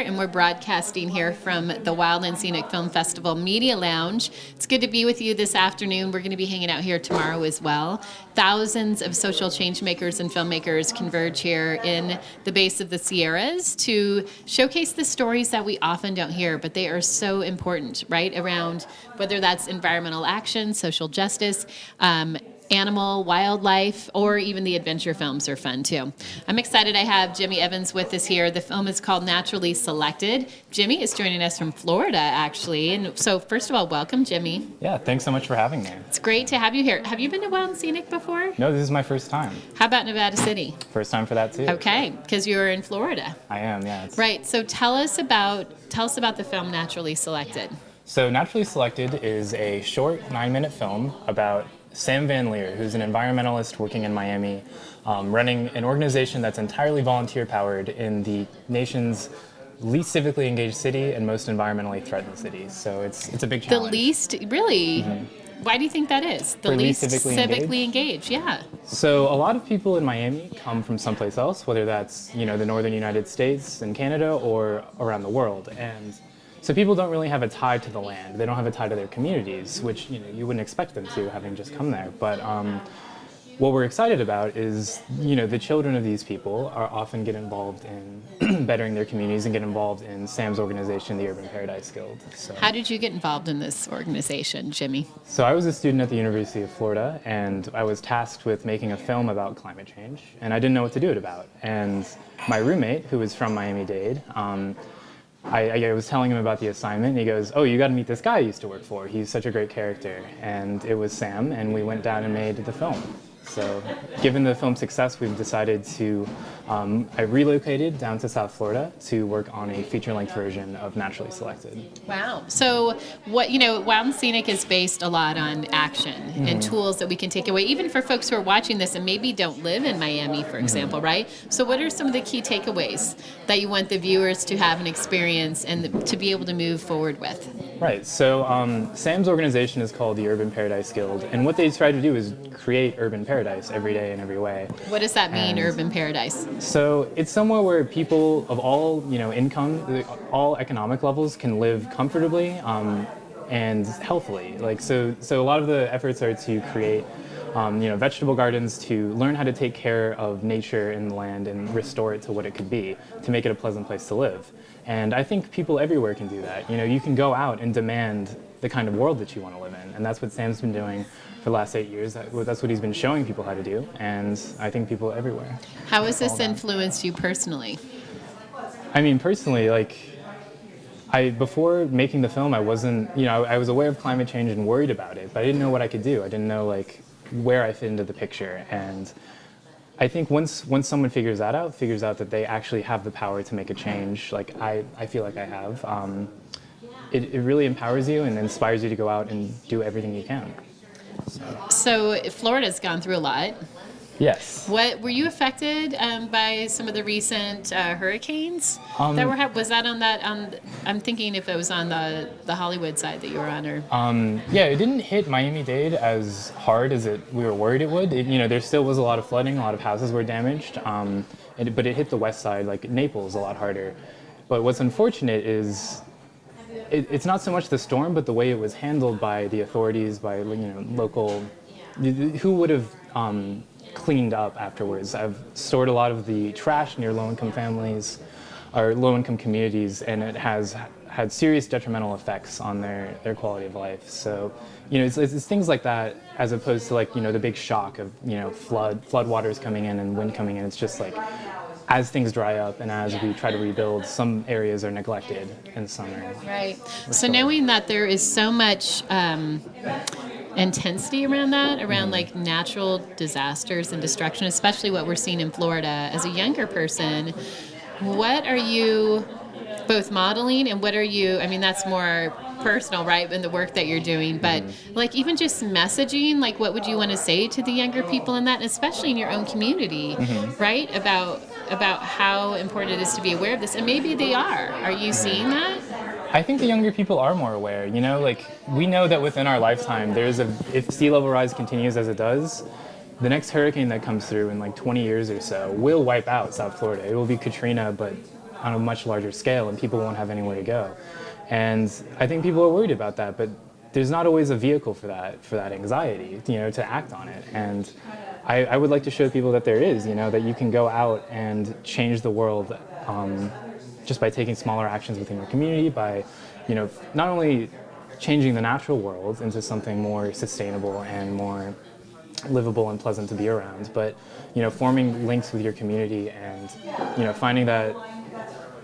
and we're broadcasting here from the Wild and Scenic Film Festival Media Lounge. It's good to be with you this afternoon. We're going to be hanging out here tomorrow as well. Thousands of social change makers and filmmakers converge here in the base of the Sierras to showcase the stories that we often don't hear, but they are so important, right? Around whether that's environmental action, social justice, animal, wildlife, or even the adventure films are fun too. I'm excited I have Jimmy Evans with us here. The film is called Naturally Selected. Jimmy is joining us from Florida, actually. And so first of all, welcome, Jimmy. Yeah, thanks so much for having me. It's great to have you here. Have you been to Wild and Scenic before? No, this is my first time. How about Nevada City? First time for that too. Okay, because you're in Florida. I am, yeah. Right, so tell us about the film Naturally Selected. So Naturally Selected is a short 9-minute film about Sam Van Leer, who's an environmentalist working in Miami, running an organization that's entirely volunteer-powered in the nation's least civically engaged city and most environmentally threatened city. So it's a big challenge. The least, really? Mm-hmm. Why do you think that is? The least civically engaged, yeah. So a lot of people in Miami come from someplace else, whether that's the northern United States and Canada or around the world. And so people don't really have a tie to the land. They don't have a tie to their communities, which you wouldn't expect them to, having just come there. But what we're excited about is, the children of these people are often get involved in bettering their communities and get involved in Sam's organization, the Urban Paradise Guild. So, how did you get involved in this organization, Jimmy? So I was a student at the University of Florida, and I was tasked with making a film about climate change, and I didn't know what to do it about. And my roommate, who was from Miami-Dade, I was telling him about the assignment, and he goes, "Oh, you got to meet this guy I used to work for. He's such a great character." And it was Sam, and we went down and made the film. So given the film's success, we've decided to, I relocated down to South Florida to work on a feature-length version of Naturally Selected. Wow. So Wild and Scenic is based a lot on action and tools that we can take away, even for folks who are watching this and maybe don't live in Miami, for example, right? So what are some of the key takeaways that you want the viewers to have an experience and to be able to move forward with? Right. So Sam's organization is called the Urban Paradise Guild, and what they try to do is create urban paradise every day in every way. What does that mean, urban paradise? So it's somewhere where people of all income, all economic levels can live comfortably and healthily. So a lot of the efforts are to create vegetable gardens, to learn how to take care of nature and the land and restore it to what it could be, to make it a pleasant place to live. And I think people everywhere can do that. You can go out and demand the kind of world that you want to live in, and that's what Sam's been doing for the last 8 years. That's what he's been showing people how to do, and I think people everywhere. How has this influenced you personally? I mean, personally, before making the film, I wasn't, I was aware of climate change and worried about it, but I didn't know what I could do. I didn't know where I fit into the picture, and I think once someone figures that out, that they actually have the power to make a change, like I feel like I have, it really empowers you and inspires you to go out and do everything you can. So Florida's gone through a lot. Yes. What were you affected by some of the recent hurricanes that were? Was that on that? I'm thinking if it was on the Hollywood side that you were on, or. Yeah, it didn't hit Miami-Dade as hard as we were worried it would. There still was a lot of flooding, a lot of houses were damaged, but it hit the west side, like Naples, a lot harder. But what's unfortunate is it's not so much the storm, but the way it was handled by the authorities, by local, who would have cleaned up afterwards. I've stored a lot of the trash near low-income families or low-income communities, and it has had serious detrimental effects on their quality of life. So, it's things like that, as opposed to the big shock of flood waters coming in and wind coming in. It's just as things dry up and as we try to rebuild, some areas are neglected and some are right. So knowing that there is so much intensity around natural disasters and destruction, especially what we're seeing in Florida, as a younger person, what are you both modeling and what are you, that's more personal, right, in the work that you're doing, but even just messaging, what would you want to say to the younger people in that, and especially in your own community, right, about how important it is to be aware of this? And maybe they are. Are you seeing that? I think the younger people are more aware. We know that within our lifetime, if sea level rise continues as it does, the next hurricane that comes through in 20 years or so will wipe out South Florida. It will be Katrina, but on a much larger scale, and people won't have anywhere to go. And I think people are worried about that, but there's not always a vehicle for that anxiety, to act on it. And I would like to show people that there is, that you can go out and change the world just by taking smaller actions within your community, by, not only changing the natural world into something more sustainable and more livable and pleasant to be around, but, forming links with your community and, finding that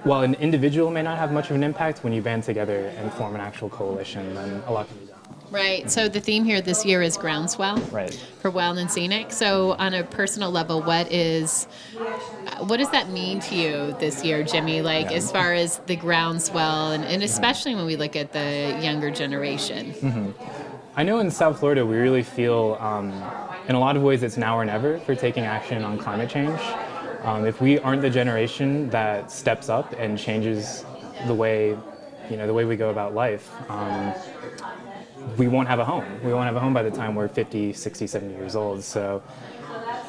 while an individual may not have much of an impact, when you band together and form an actual coalition, then a lot can be done. Right. So the theme here this year is groundswell. Right. For Wild and Scenic. So on a personal level, what does that mean to you this year, Jimmy? Like, as far as the groundswell, and especially when we look at the younger generation. Mm-hmm. I know in South Florida we really feel, in a lot of ways, it's now or never for taking action on climate change. If we aren't the generation that steps up and changes the way we go about life, we won't have a home. We won't have a home by the time we're 50, 60, 70 years old. So,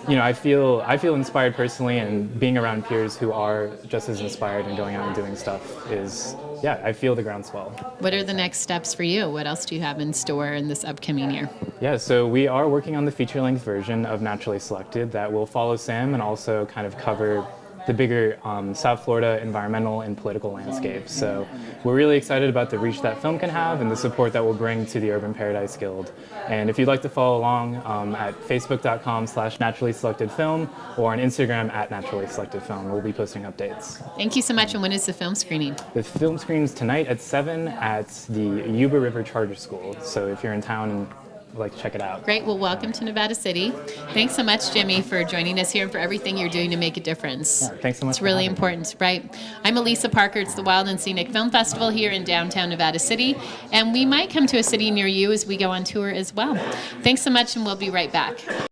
I feel inspired personally, and being around peers who are just as inspired and going out and doing stuff is, I feel the groundswell. What are the next steps for you? What else do you have in store in this upcoming year? Yeah, so we are working on the feature-length version of Naturally Selected that will follow Sam and also kind of cover the bigger South Florida environmental and political landscape. So we're really excited about the reach that film can have and the support that will bring to the Urban Paradise Guild. And if you'd like to follow along at facebook.com/naturallyselectedfilm or on Instagram @naturallyselectedfilm, we'll be posting updates. Thank you so much. And when is the film screening? The film screens tonight at 7 at the Yuba River Charter School. So if you're in town and would like to check it out. Great. Well, welcome to Nevada City. Thanks so much, Jimmy, for joining us here and for everything you're doing to make a difference. Yeah, thanks so much. It's really important, right? I'm Elisa Parker. It's the Wild and Scenic Film Festival here in downtown Nevada City, and we might come to a city near you as we go on tour as well. Thanks so much, and we'll be right back.